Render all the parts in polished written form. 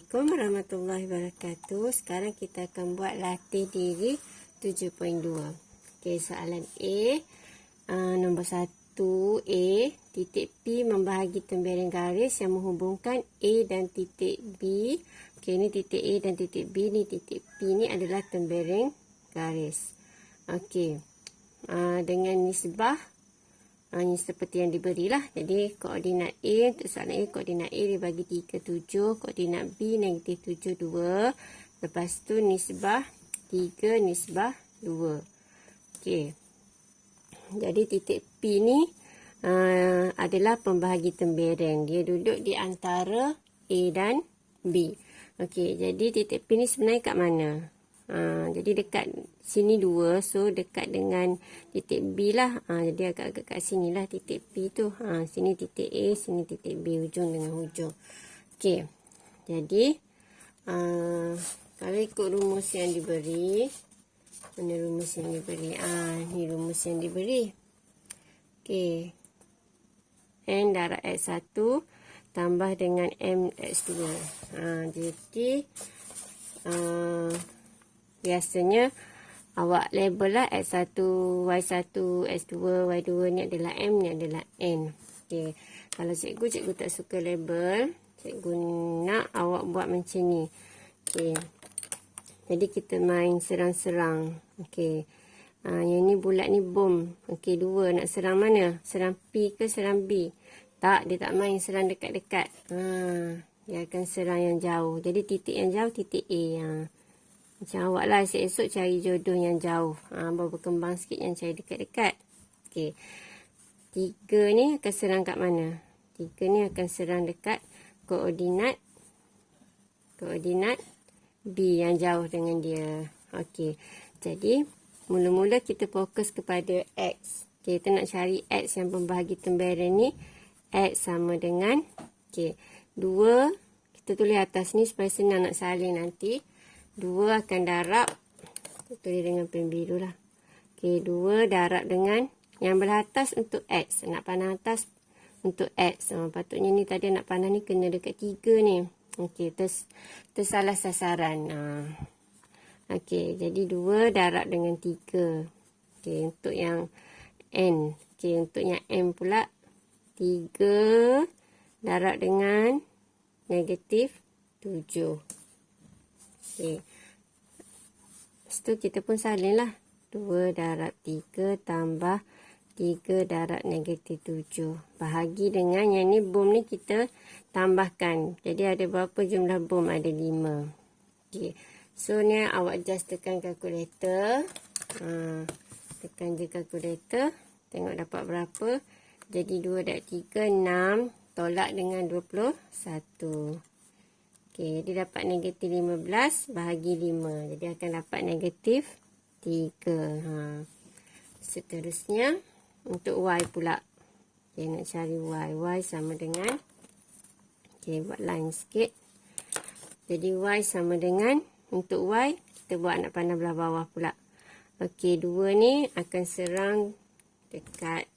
Assalamualaikum warahmatullahi wabarakatuh. Sekarang kita akan buat latih diri 7.2. Okey, soalan A. Nombor 1 A. Titik P membahagi tembereng garis yang menghubungkan A dan titik B. Okey, ini titik A dan titik B. Ni titik P ni adalah tembereng garis. Okey. Dengan nisbah ini seperti yang diberilah. Jadi koordinat A untuk soalan A, koordinat A dibagi 3, 7. Koordinat B negatif 7, 2. Lepas tu nisbah 3, nisbah 2. Okey. Jadi titik P ni adalah pembahagi tembereng. Dia duduk di antara A dan B. Okey, jadi titik P ni sebenarnya kat mana? Jadi dekat sini 2, so dekat dengan titik B lah. Jadi agak-agak kat sini lah titik P tu. Sini titik A, sini titik B, hujung dengan hujung. Okey, jadi kalau ikut rumus yang diberi, mana rumus yang diberi? Ni rumus yang diberi. Okey, N darab X1 tambah dengan M X2. Jadi biasanya awak label lah X1, Y1, X2, Y2 ni adalah M, ni adalah N. Okey, kalau cikgu tak suka label, cikgu nak awak buat macam ni. Okey, jadi kita main serang-serang. Okey, yang ni bulat ni bom. Okey, 2 nak serang mana? Serang P ke serang B? Tak, dia tak main serang dekat-dekat. Dia akan serang yang jauh. Jadi titik yang jauh titik A. Macam awak lah esok-esok cari jodoh yang jauh. Baru berkembang sikit yang cari dekat-dekat. Okey. 3 ni akan serang kat mana? 3 ni akan serang dekat koordinat B yang jauh dengan dia. Okey. Jadi, mula-mula kita fokus kepada X. Okay, kita nak cari X yang pembahagi tembereng ni. X sama dengan, okey, 2. Kita tulis atas ni supaya senang nak salin nanti. 2 akan darab, kita tulis dengan pen biru lah. Okey, 2 darab dengan yang belah atas untuk X. Nak panah atas untuk X. Patutnya ni tadi nak panah ni kena dekat 3 ni. Okey, tersalah sasaran. Okey, jadi 2 darab dengan 3. Okey, untuk yang N. Okey, untuk yang M pula 3 darab dengan negatif 7. Okey. Lepas tu kita pun salin lah. 2 darab 3 tambah 3 darab negatif 7. Bahagi dengan yang ni bom ni kita tambahkan. Jadi ada berapa jumlah bom? Ada 5. Okey. So ni awak just tekan kalkulator. Tekan je kalkulator. Tengok dapat berapa. Jadi 2 darab 3, 6. Tolak dengan 21. Okey, dia dapat negatif 15 bahagi 5. Jadi akan dapat negatif 3. Seterusnya, untuk Y pula. Okey, nak cari Y. Y sama dengan, okey, buat line sikit. Jadi Y sama dengan, untuk Y, kita buat anak panah belah bawah pula. Okey, 2 ni akan serang dekat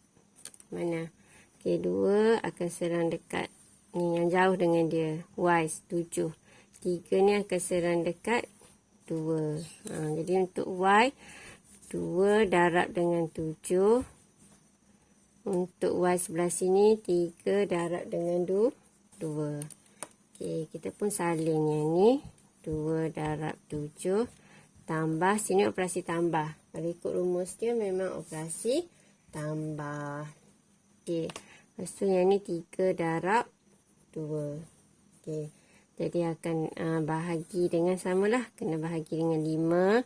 mana? Okey, 2 akan serang dekat ni yang jauh dengan dia. Y 7. 3 ni akan serang dekat 2. Jadi untuk Y 2 darab dengan 7. Untuk Y sebelah sini 3 darab dengan 2. Okey, kita pun salin yang ni. 2 darab 7 tambah, sini operasi tambah. Kalau ikut rumus dia memang operasi tambah. Okey, lepas tu yang ni 3 darab 2. Okey. Jadi akan bahagi dengan samalah. Kena bahagi dengan 5.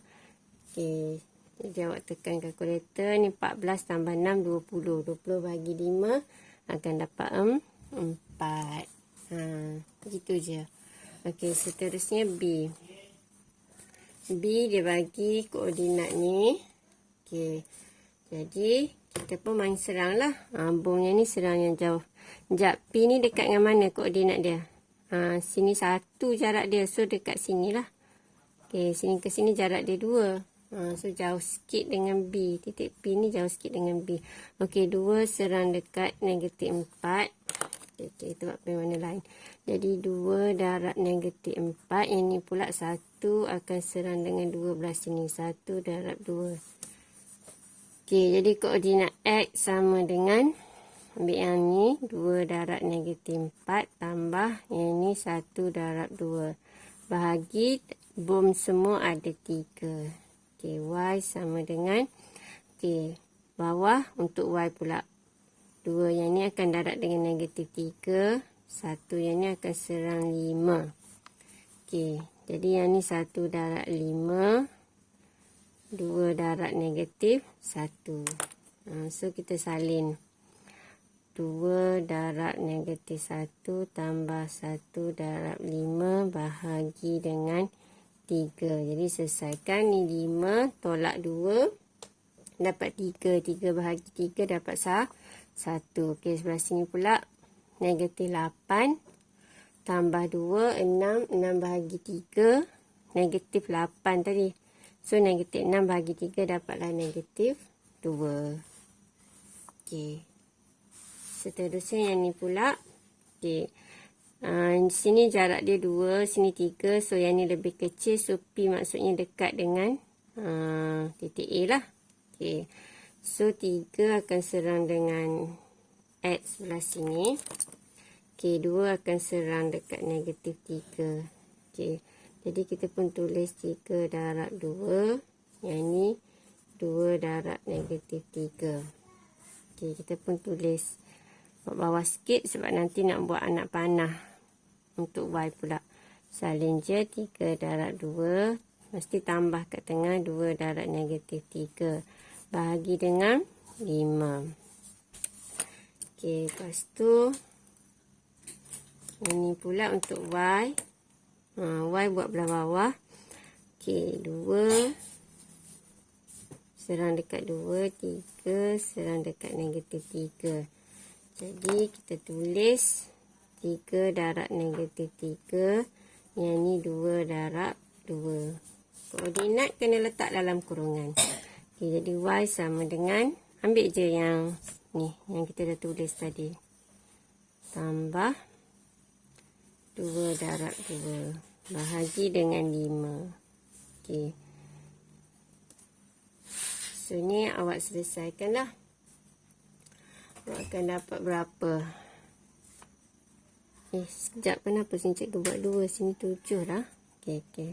Okey. Jadi awak tekan kalkulator. Ni 14 tambah 6, 20. 20 bahagi 5 akan dapat 4. Begitu je. Okey, seterusnya B. B dia bagi koordinat ni. Okey. Jadi kita pun main serang lah. Bomnya ni serang yang jauh. Sekejap, P ni dekat dengan mana koordinat dia? Sini 1 jarak dia. So, dekat sini lah. Okey, sini ke sini jarak dia 2. So, jauh sikit dengan B. Titik P ni jauh sikit dengan B. Okey, 2 serang dekat negatif 4. Okey, kita buat pen warna lain. Jadi 2 darab negatif 4. Yang ni pula 1 akan serang dengan 2 belah sini. 1 darab 2. Okey, jadi koordinat X sama dengan, ambil yang ni, 2 darab negatif 4 tambah yang ni 1 darab 2. Bahagi bom semua ada 3. Okey, Y sama dengan, okey, bawah untuk Y pula. 2 yang ni akan darab dengan negatif 3. 1 yang ni akan serang 5. Okey, jadi yang ni 1 darab 5. 2 darab negatif 1. So, kita salin. 2 darab negatif 1 tambah 1 darab 5 bahagi dengan 3. Jadi, selesaikan. Ni 5 tolak 2. Dapat 3. 3 bahagi 3 dapat 1. Okey, sebelah sini pula negatif 8 tambah 2, 6. 6 bahagi 3, negatif 8 tadi. So, negatif 6 bahagi 3 dapatlah negatif 2. Okey. Seterusnya yang ni pula. Okey. Di sini jarak dia 2, sini 3. So, yang ni lebih kecil. So, P maksudnya dekat dengan titik A lah. Okey. So, 3 akan serang dengan X sebelah sini. Okey, 2 akan serang dekat negatif 3. Okey. Jadi, kita pun tulis 3 darab 2. Yang ni 2 darab negatif 3. Okey, kita pun tulis buat bawah sikit sebab nanti nak buat anak panah untuk Y pula. Salin je 3 darab 2. Mesti tambah kat tengah 2 darab negatif 3. Bahagi dengan 5. Okey, lepas tu ini pula untuk Y. Y buat belah bawah. Okey, 2 serang dekat 2, 3 serang dekat negatif 3. Jadi, kita tulis 3 darab negatif 3. Yang ni 2 darab 2. Koordinat kena letak dalam kurungan. Okay, jadi Y sama dengan, ambil je yang ni, yang kita dah tulis tadi. Tambah 2 darab 2. Bahagi dengan 5. Okay. So, ni awak selesaikan lah. Awak akan dapat berapa? Sekejap, kenapa sini cikgu buat 2? Sini 7 lah. Okay, okay.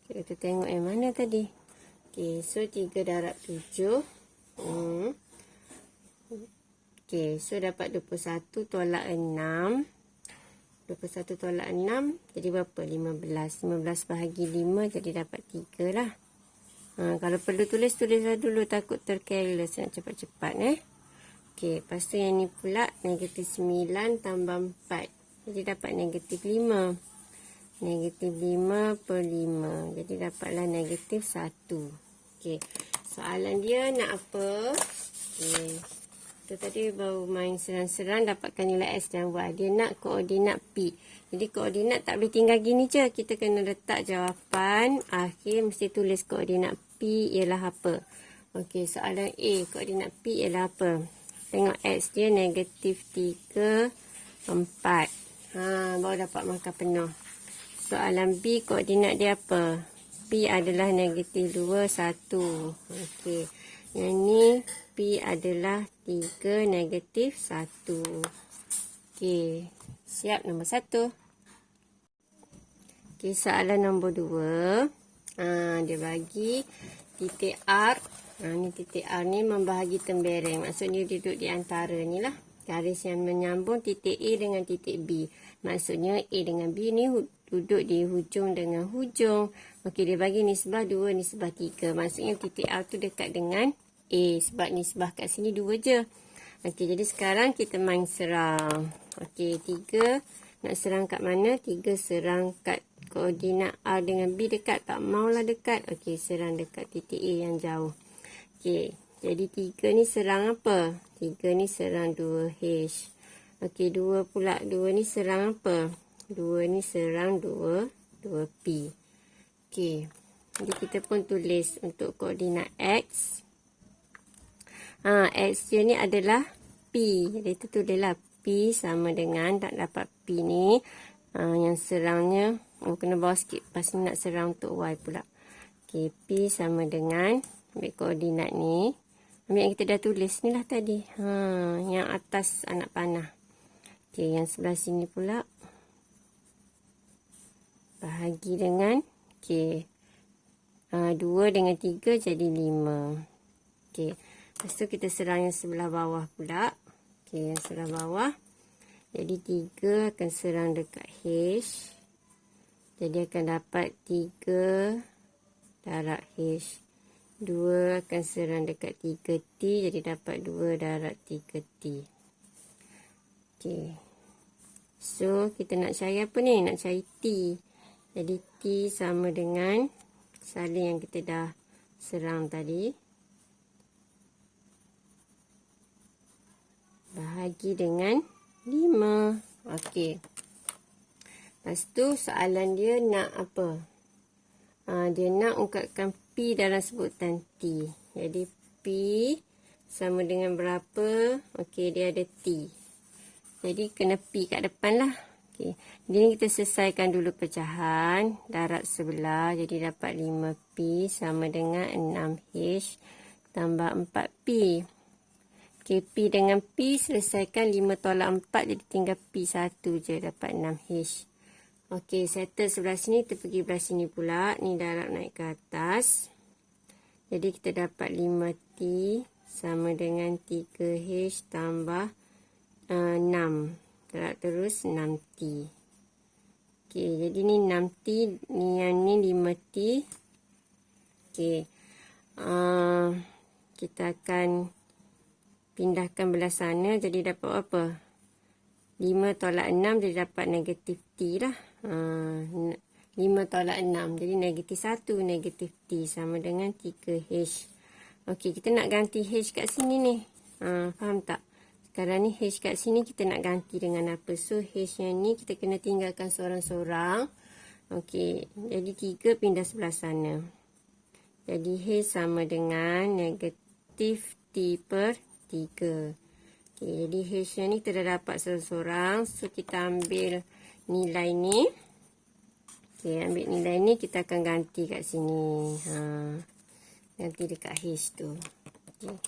Kita tengok yang mana tadi. Okey, so 3 darab 7. Okey, so dapat 21 tolak 6. 21 tolak 6, jadi berapa? 15. 15 bahagi 5, jadi dapat 3 lah. Kalau perlu tulislah dulu, takut tercareless nak cepat-cepat. Okey, lepas tu yang ni pula, negatif 9 tambah 4. Jadi dapat negatif 5. Negatif 5 per 5. Jadi dapatlah negatif 1. Okey. Soalan dia nak apa? Okey. Itu tadi baru main serang-serang dapatkan nilai X dan Y. Dia nak koordinat P. Jadi koordinat tak boleh tinggal gini je. Kita kena letak jawapan. Akhir mesti tulis koordinat P ialah apa. Okey. Soalan A. Koordinat P ialah apa? Tengok X dia negatif 3, 4. Baru dapat markah penuh. Soalan B, koordinat dia apa? P adalah negatif 2, 1. Okey. Yang ni, P adalah 3, negatif 1. Okey. Siap nombor 1. Okey, soalan nombor 2. Dia bagi titik R. Ni titik R ni membahagi tembereng. Maksudnya dia duduk di antara ni lah. Garis yang menyambung titik A dengan titik B. Maksudnya A dengan B ni duduk di hujung dengan hujung. Okey, dia bagi nisbah 2, nisbah 3. Maksudnya titik R tu dekat dengan A. Sebab nisbah kat sini 2 je. Okey, jadi sekarang kita main serang. Okey, 3 nak serang kat mana? 3 serang kat koordinat R dengan B dekat. Tak maulah dekat. Okey, serang dekat titik A yang jauh. Okey, jadi 3 ni serang apa? 3 ni serang 2H. Okey, 2 pula. 2 ni serang apa? 2 ni serang 2P. Okey. Jadi kita pun tulis untuk koordinat X. X dia ni adalah P. Jadi itu tulislah P sama dengan, tak dapat P ni. Yang serangnya, kena bawah sikit. Lepas ni nak serang untuk Y pula. Okay, P sama dengan, ambil koordinat ni. Ambil yang kita dah tulis ni lah tadi. Yang atas anak panah. Okay, yang sebelah sini pula. Bahagi dengan, okay. 2 dengan 3 jadi 5. Okay. Lepas tu kita serang yang sebelah bawah pula. Okay, yang sebelah bawah. Jadi 3 akan serang dekat H. Jadi akan dapat 3 darab H. 2 akan serang dekat 3T. Jadi dapat 2 darab 3T. Okay. So, kita nak cari apa ni? Nak cari T. Jadi T sama dengan salin yang kita dah serang tadi. Bahagi dengan 5. Okey. Lepas tu soalan dia nak apa? Dia nak ungkapkan P dalam sebutan T. Jadi P sama dengan berapa? Okey, dia ada T. Jadi kena P kat depan lah. Okay. Jadi kita selesaikan dulu pecahan. Darab sebelah. Jadi dapat 5P sama dengan 6H tambah 4P. Okay, P dengan P selesaikan 5 tolak 4. Jadi tinggal P1 je. Dapat 6H. Okay, settle sebelah sini. Kita pergi belah sini pula. Ni darab naik ke atas. Jadi kita dapat 5T sama dengan 3H tambah 6. Darab terus 6T. Okey, jadi ni 6T, ni yang ni 5T. Okey. Kita akan pindahkan belah sana, jadi dapat apa? 5 tolak 6 jadi dapat negatif T lah. 5 tolak 6 jadi negatif 1, negatif T sama dengan 3H. Okey, kita nak ganti H kat sini ni. Faham tak? Sekarang ni H kat sini kita nak ganti dengan apa? So H yang ni kita kena tinggalkan seorang-seorang. Okey, jadi 3 pindah sebelah sana. Jadi H sama dengan negatif T per 3. Okey, jadi H yang ni kita dah dapat seorang-seorang. So kita ambil nilai ni. Okey, ambil nilai ni kita akan ganti kat sini. Ganti dekat H tu. Okay.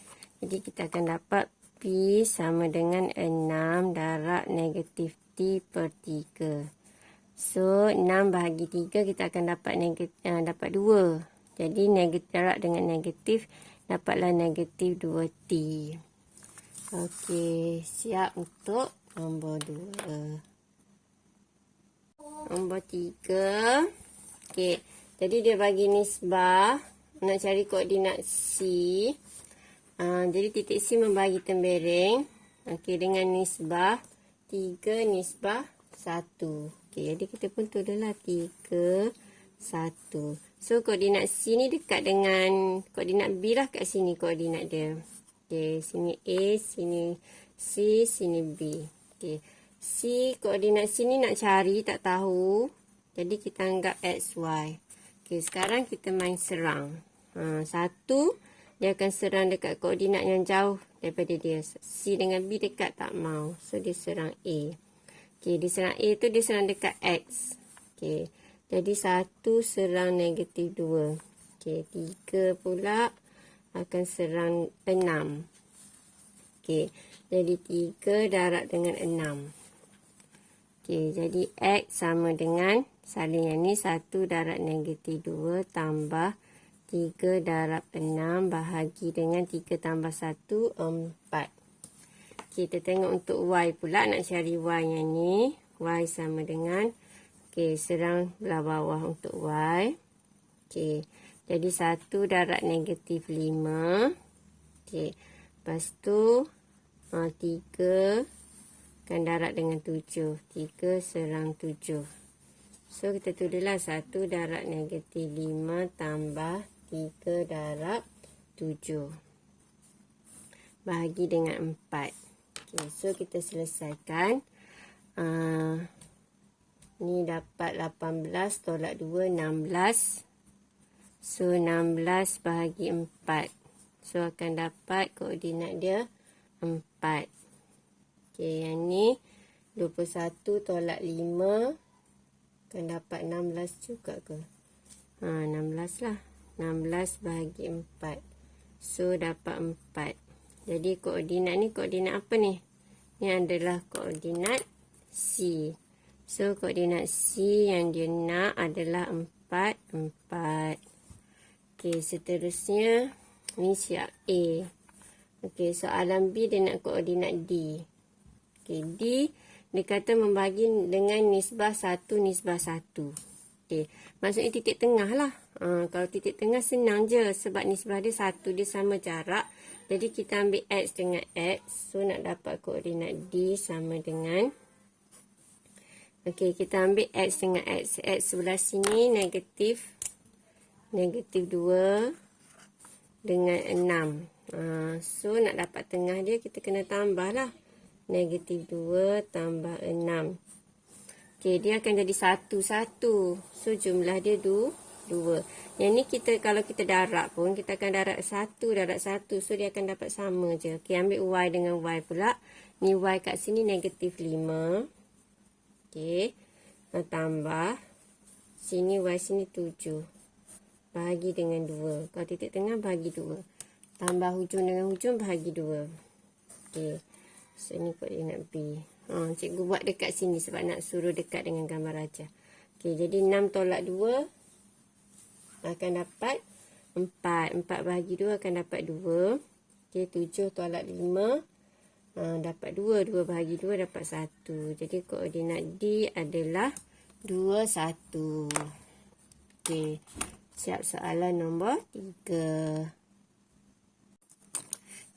Jadi kita akan dapat P sama dengan 6 darab negatif T per 3. So, 6 bahagi 3 kita akan dapat dapat 2. Jadi, negatif darab dengan negatif dapatlah negatif 2T. Okey, siap untuk nombor 2. Nombor 3. Okey, jadi dia bagi nisbah. Nak cari koordinat C. Jadi titik C membagi tembereng. Okey, dengan nisbah 3 nisbah 1. Okey, jadi kita pun tulislah 3, 1. So, koordinat C ni dekat dengan koordinat B lah kat sini koordinat dia. Okey, sini A, sini C, sini B. Okey, C, koordinat C ni nak cari, tak tahu. Jadi, kita anggap X, Y. Okey, sekarang kita main serang. 1, dia akan serang dekat koordinat yang jauh daripada dia. C dengan B dekat tak mau. So, dia serang A. Okey, dia serang A tu dia serang dekat X. Okey, jadi 1 serang negatif 2. Okey, 3 pula akan serang 6. Okey, jadi 3 darab dengan 6. Okey, jadi X sama dengan salin yang ni 1 darab negatif 2 tambah 3 darab 6 bahagi dengan 3 tambah 1, 4. Kita tengok untuk Y pula. Nak cari Y yang ni. Y sama dengan. Okey, serang belah bawah untuk Y. Okey, jadi 1 darab negatif 5. Okey, lepas tu 3 akan darab dengan 7. 3 serang 7. So, kita tulislah 1 darab negatif 5 tambah 3 darab 7 bahagi dengan 4. Okay, so kita selesaikan. Ni dapat 18 tolak 2, 16. So 16 bahagi 4. So akan dapat koordinat dia 4. Okey, yang ni 21 tolak 5 akan dapat 16 juga ke? 16 lah. 16 bahagi 4. So, dapat 4. Jadi, koordinat ni koordinat apa ni? Ni adalah koordinat C. So, koordinat C yang dia nak adalah 4, 4. Okey, seterusnya ni siap A. Okey, soalan B dia nak koordinat D. Okey, D dia kata membagi dengan nisbah 1, nisbah 1. Okey, maksudnya titik tengah lah. Kalau titik tengah senang je sebab nisbah dia 1, dia sama jarak. Jadi kita ambil X dengan X. So nak dapat koordinat D sama dengan, okey, kita ambil X dengan X. X sebelah sini negatif 2 dengan 6. So nak dapat tengah dia kita kena tambah lah. Negatif 2 tambah 6. Okey, dia akan jadi 1, 1. So jumlah dia 2. Yang ni kalau kita darab pun, kita akan darab 1, darab 1. So dia akan dapat sama je. Okey, ambil Y dengan Y pula. Ni Y kat sini negatif 5. Okey, tambah. Sini Y sini 7. Bahagi dengan 2. Kalau titik tengah bahagi 2. Tambah hujung dengan hujung bahagi 2. Okey. So, ni koordinat B. Cikgu buat dekat sini sebab nak suruh dekat dengan gambar rajah. Okey, jadi 6 tolak 2 akan dapat 4. 4 bahagi 2 akan dapat 2. Okey, 7 tolak 5 dapat 2. 2 bahagi 2 dapat 1. Jadi, koordinat D adalah 2, 1. Okey, siap soalan nombor 3.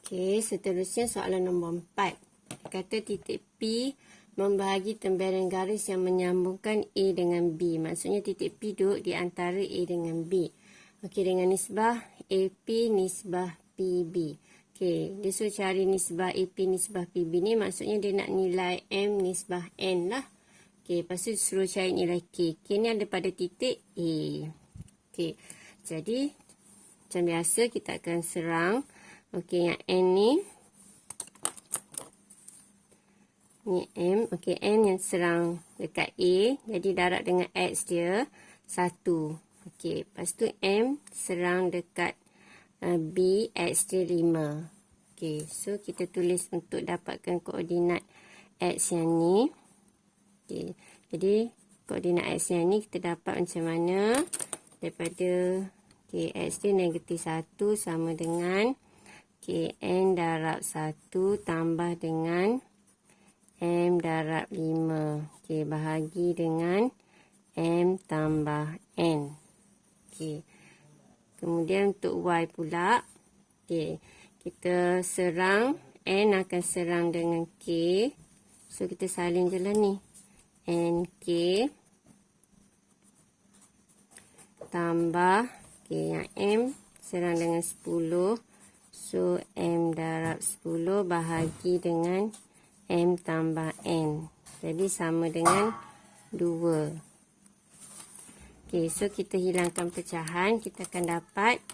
Okey, seterusnya soalan nombor 4. Kata titik P membahagi tembelan garis yang menyambungkan A dengan B. Maksudnya titik P duduk di antara A dengan B. Okey, dengan nisbah AP nisbah PB. Okey, dia suruh cari nisbah AP nisbah PB ni. Maksudnya dia nak nilai M nisbah N lah. Okey, lepas tu suruh cari nilai K. K ni ada pada titik A. Okey, jadi macam biasa kita akan serang. Okey, yang N ni M. Okey, N yang serang dekat A. Jadi darab dengan X dia 1. Okey, lepas tu M serang dekat B. X dia 5. Okey, so kita tulis untuk dapatkan koordinat X yang ni. Okey, jadi koordinat X yang ni kita dapat macam mana? Daripada X dia negatif 1 sama dengan N darab 1 tambah dengan M darab 5. Okey, bahagi dengan M tambah N. Okey. Kemudian untuk Y pula. Okey, kita serang. N akan serang dengan K. So, kita salin je lah ni. N, K. Tambah. Okey, yang M serang dengan 10. So, M darab 10 bahagi dengan M tambah N. Jadi, sama dengan 2. Okey, so kita hilangkan pecahan. Kita akan dapat,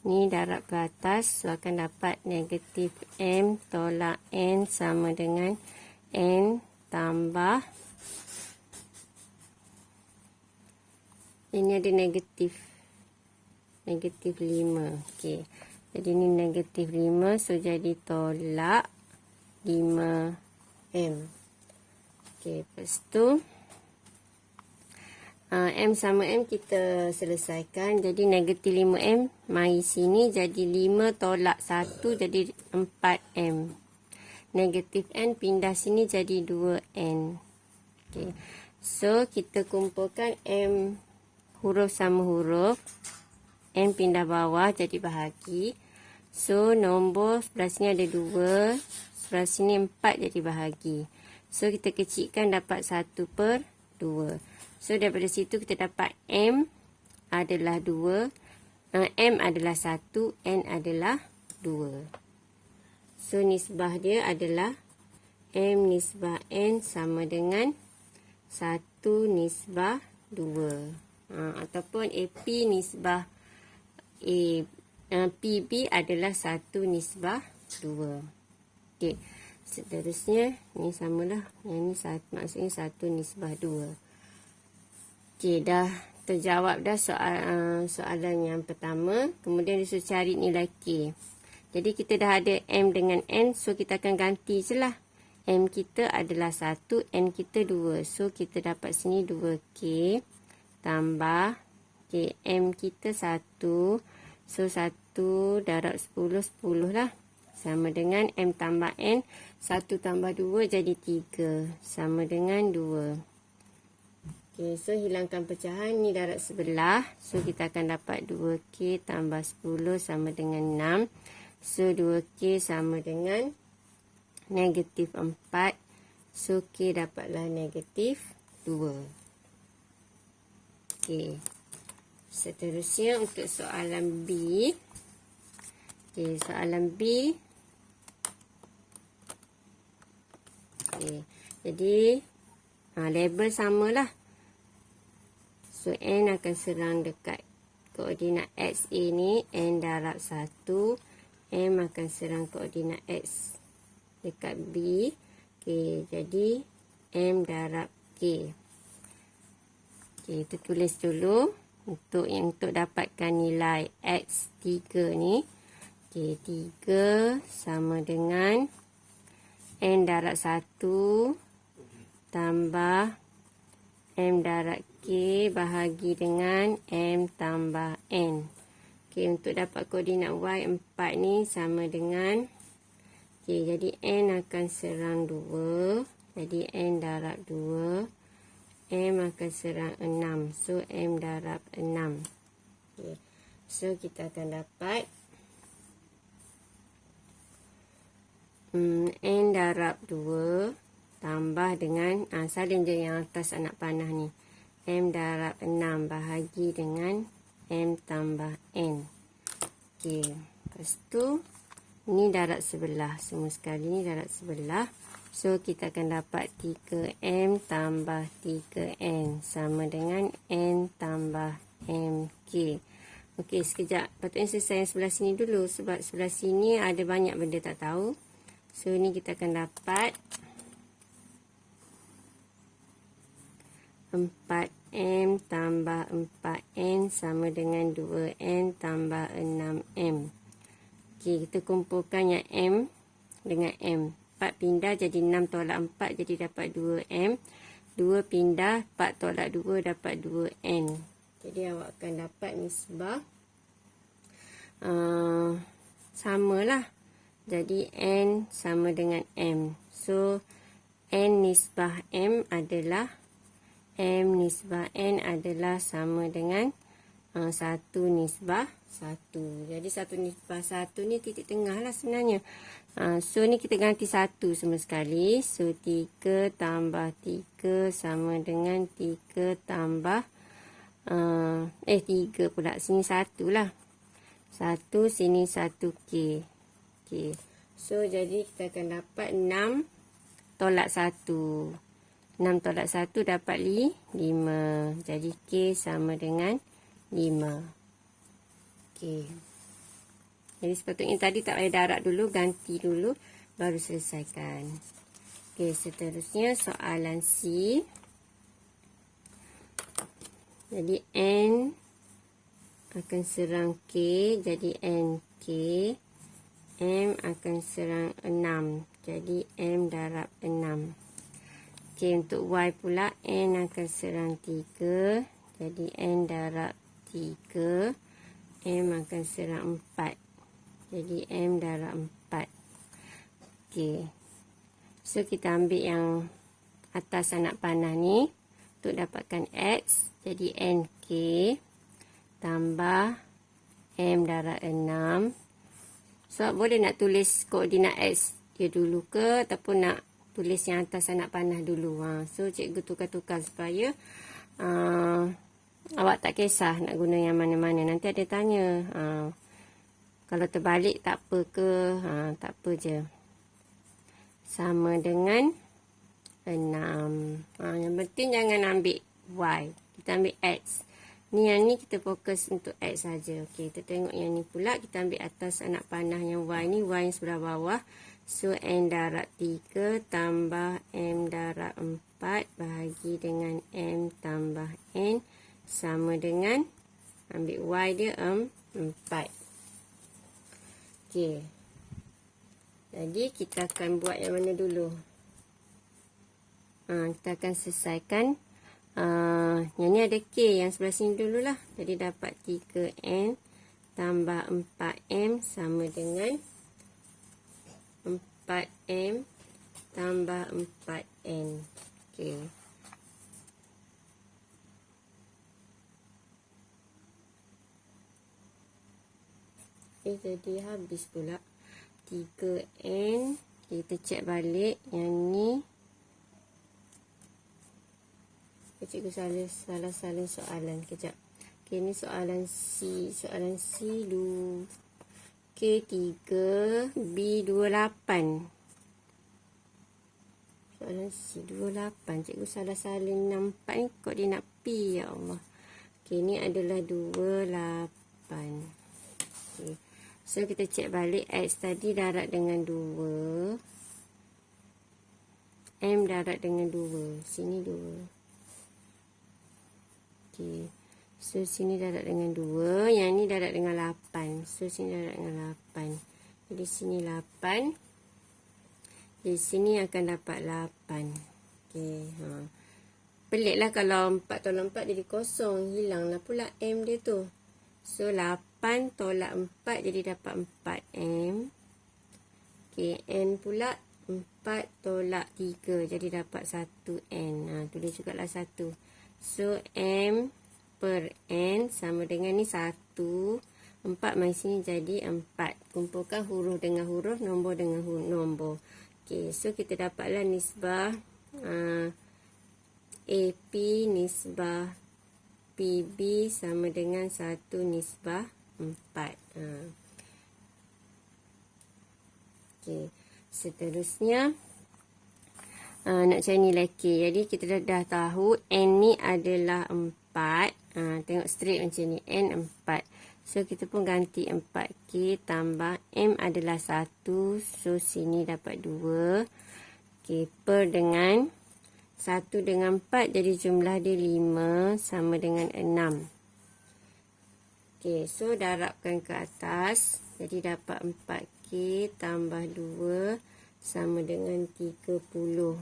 ni darab ke atas. So, akan dapat negatif M tolak N sama dengan N tambah. Ini ada negatif. Negatif 5. Okey. Jadi, ni negatif 5. So, jadi tolak 5M. Okey, lepas tu M sama M kita selesaikan. Jadi negatif 5M mari sini jadi 5 tolak 1 jadi 4M. Negatif N pindah sini jadi 2N. Okey. So kita kumpulkan M huruf sama huruf. N pindah bawah jadi bahagi. So nombor sebelah sini ada 2. Sebelah sini 4 jadi bahagi. So, kita kecilkan dapat 1/2. So, daripada situ kita dapat M adalah 2. M adalah 1. N adalah 2. So, nisbah dia adalah M nisbah N sama dengan 1 nisbah 2. Ataupun AP nisbah PB adalah 1 nisbah 2. Okey. Seterusnya, ni samalah. Yang ni maksudnya 1 nisbah 2. Okey, dah terjawab dah soalan yang pertama. Kemudian disuruh cari nilai K. Jadi kita dah ada M dengan N. So kita akan ganti je lah. M kita adalah 1, N kita 2. So kita dapat sini 2K tambah K. M kita 1. So 1 darab 10, 10 lah. Sama dengan M tambah N. 1 tambah 2 jadi 3. Sama dengan 2. Okay, so hilangkan pecahan. Ni darab sebelah. So kita akan dapat 2K tambah 10 sama dengan 6. So 2K sama dengan negatif 4. So K dapatlah negatif 2. Okay. Seterusnya untuk soalan B. Okay, soalan B. Okay. Jadi label samalah. So N akan serang dekat koordinat XA ni. N darab 1. M akan serang koordinat X dekat B. Okay, jadi M darab K. Okay, kita tulis dulu. Untuk dapatkan nilai X3 ni. Okay, 3 sama dengan N darab 1 tambah M darab K bahagi dengan M tambah N. Okay, untuk dapat koordinat Y4 ni sama dengan. Okay, jadi N akan serang 2. Jadi N darab 2. M akan serang 6. So, M darab 6. Okay. So, kita akan dapat N darab 2 tambah dengan, salin je yang atas anak panah ni. M darab 6 bahagi dengan M tambah N. Okay. Lepas tu, ni darab sebelah. Semua sekali ni darab sebelah. So, kita akan dapat 3M tambah 3N sama dengan N tambah MK. Okey, sekejap. Patutnya selesai yang sebelah sini dulu. Sebab sebelah sini ada banyak benda tak tahu. So, ni kita akan dapat 4M tambah 4N sama dengan 2N tambah 6M. Okey, kita kumpulkan yang M dengan M. 4 pindah jadi 6 tolak 4 jadi dapat 2M. 2 pindah 4 tolak 2 dapat 2N. Jadi awak akan dapat nisbah samalah. Jadi N sama dengan M. So N nisbah M adalah M nisbah N adalah sama dengan 1 nisbah 1. Jadi 1 nisbah 1 ni titik tengah lah sebenarnya. So ni kita ganti 1 semua sekali. So 3 tambah 3 sama dengan 3 tambah 3 pula. Sini 1 lah. 1 sini 1K. Okay. So jadi kita akan dapat 6 tolak 1. 6 tolak 1 dapat 5. Jadi K sama dengan 5. Okey. Jadi sepatutnya tadi tak payah darab dulu, ganti dulu, baru selesaikan. Okey, seterusnya soalan C. Jadi N akan serang K, jadi NK. M akan serang 6, jadi M darab 6. Okey, untuk Y pula, N akan serang 3, jadi N darab 3. M akan serang 4. Jadi M darab 4. Okey. So kita ambil yang atas anak panah ni untuk dapatkan X. Jadi NK tambah M darab 6. So boleh nak tulis koordinat X dia dulu ke ataupun nak tulis yang atas anak panah dulu. So cikgu tukar-tukar supaya awak tak kisah nak guna yang mana-mana. Nanti ada tanya. Kalau terbalik tak apa ke? Tak apa je. Sama dengan 6. Yang penting jangan ambil Y. Kita ambil X. Yang ni kita fokus untuk X saja. Okey, kita tengok yang ni pula. Kita ambil atas anak panah yang Y ni. Y yang sebelah bawah. So, N darab 3 tambah M darab 4 bahagi dengan M tambah N sama dengan, ambil Y dia 4. Okey. Jadi, kita akan buat yang mana dulu? Kita akan selesaikan. Yang ni ada K yang sebelah sini dululah. Jadi, dapat 3N tambah 4M sama dengan 4M tambah 4N. Okey. Jadi habis pula 3N. Kita cek balik yang ni. Cikgu salah salin soalan. Kejap. Okey, ni soalan C. Soalan C dulu. K3, B28. Soalan C 28. Cikgu salah salin 64 ni kok dia nak P, ya Allah. Okey, ni adalah 28. Okey. So, kita cek balik X tadi darab dengan 2. M darab dengan 2. Sini 2. Okey. So, sini darab dengan 2. Yang ni darab dengan 8. So, sini darab dengan 8. Jadi, sini 8. Di sini akan dapat 8. Okey. Peliklah kalau 4 tolak 4 jadi kosong. Hilanglah pula M dia tu. So, 8 tolak 4 jadi dapat 4M. Okey. N pula 4 tolak 3 jadi dapat 1N. Tulis juga lah 1. So, M per N sama dengan ni 1. 4 mai sini jadi 4. Kumpulkan huruf dengan huruf, nombor dengan nombor. Okey, so kita dapatlah nisbah AP nisbah PB sama dengan 1 nisbah 4. Okey, seterusnya nak cari nilai K. Jadi kita dah tahu N ni adalah 4. Tengok straight macam ni. N 4. So, kita pun ganti 4K tambah M adalah 1. So, sini dapat 2. Okey, per dengan 1 dengan 4. Jadi, jumlah dia 5 sama dengan 6. Okey, so darabkan ke atas. Jadi, dapat 4K tambah 2 sama dengan 30.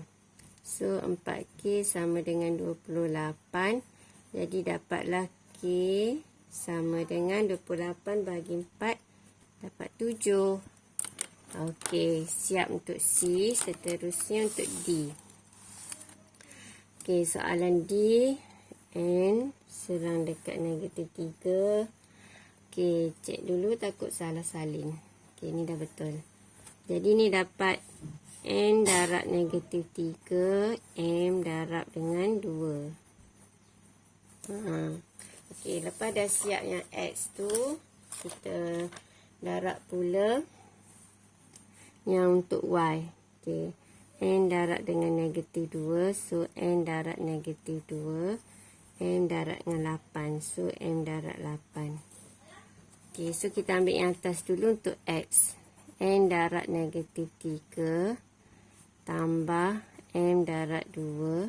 So, 4K sama dengan 28. Jadi, dapatlah K sama dengan 28 bagi 4. Dapat 7. Okey, siap untuk C. Seterusnya untuk D. Okey, soalan D. N serang dekat negatif 3. Okey, cek dulu takut salah salin. Okey, ni dah betul. Jadi, ni dapat N darab negatif 3. M darab dengan 2. Okey, lepas dah siap yang X tu, kita darab pula yang untuk Y. Okey, N darab dengan negatif 2. So, N darab negatif 2. M darab dengan 8. So, M darab 8. Okey, so kita ambil yang atas dulu untuk X. N darab negatif 3 tambah M darab 2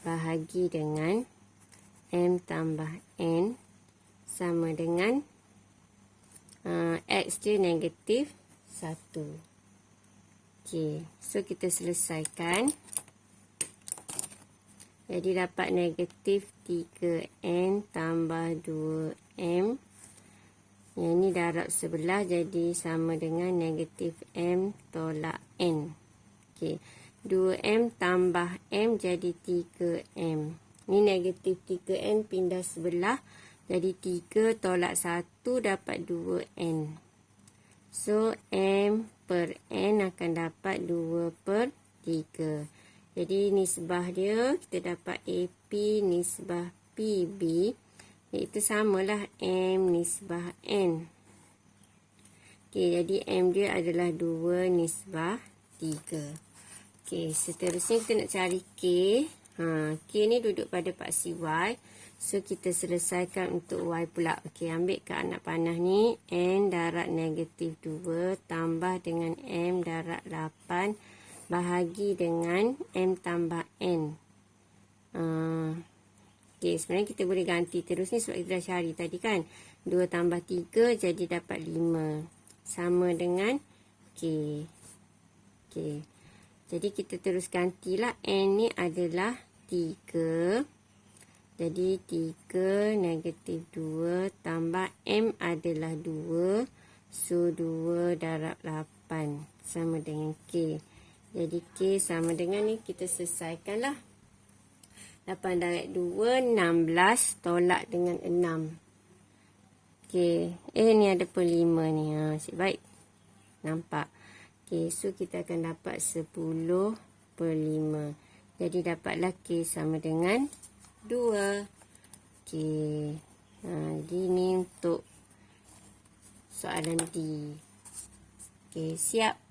bahagi dengan M tambah N sama dengan X dia negatif 1. Okey, so kita selesaikan. Jadi dapat negatif 3N tambah 2M. Yang ni darab sebelah jadi sama dengan negatif M tolak N. Okey, 2M tambah M jadi 3M. Ni negatif 3N pindah sebelah. Jadi 3 tolak 1 dapat 2N. So, M per N akan dapat 2 per 3. Jadi, nisbah dia kita dapat AP nisbah PB. Iaitu samalah M nisbah N. Okey, jadi M dia adalah 2 nisbah 3. Okey, seterusnya kita nak cari K. K ni duduk pada paksi Y. So, kita selesaikan untuk Y pula. Okey, ambil kat anak panah ni. N darab negatif 2 tambah dengan M darab 8 bahagi dengan M tambah N. Okey, sebenarnya kita boleh ganti terus ni sebab kita dah cari tadi kan. 2 tambah 3 jadi dapat 5. Sama dengan, okey. Okey. Jadi, kita terus gantilah. N ni adalah 3. Jadi, 3 negatif 2 tambah M adalah 2. So, 2 darab 8 sama dengan K. Jadi, K sama dengan ni. Kita selesaikanlah. 8 darab 2, 16. Tolak dengan 6. Okey. Ni ada per 5 ni. Asyik baik. Nampak. Okey. So, kita akan dapat 10 per 5. Jadi, dapatlah K sama dengan 2. Okey. Ini untuk soalan D. Okey, siap.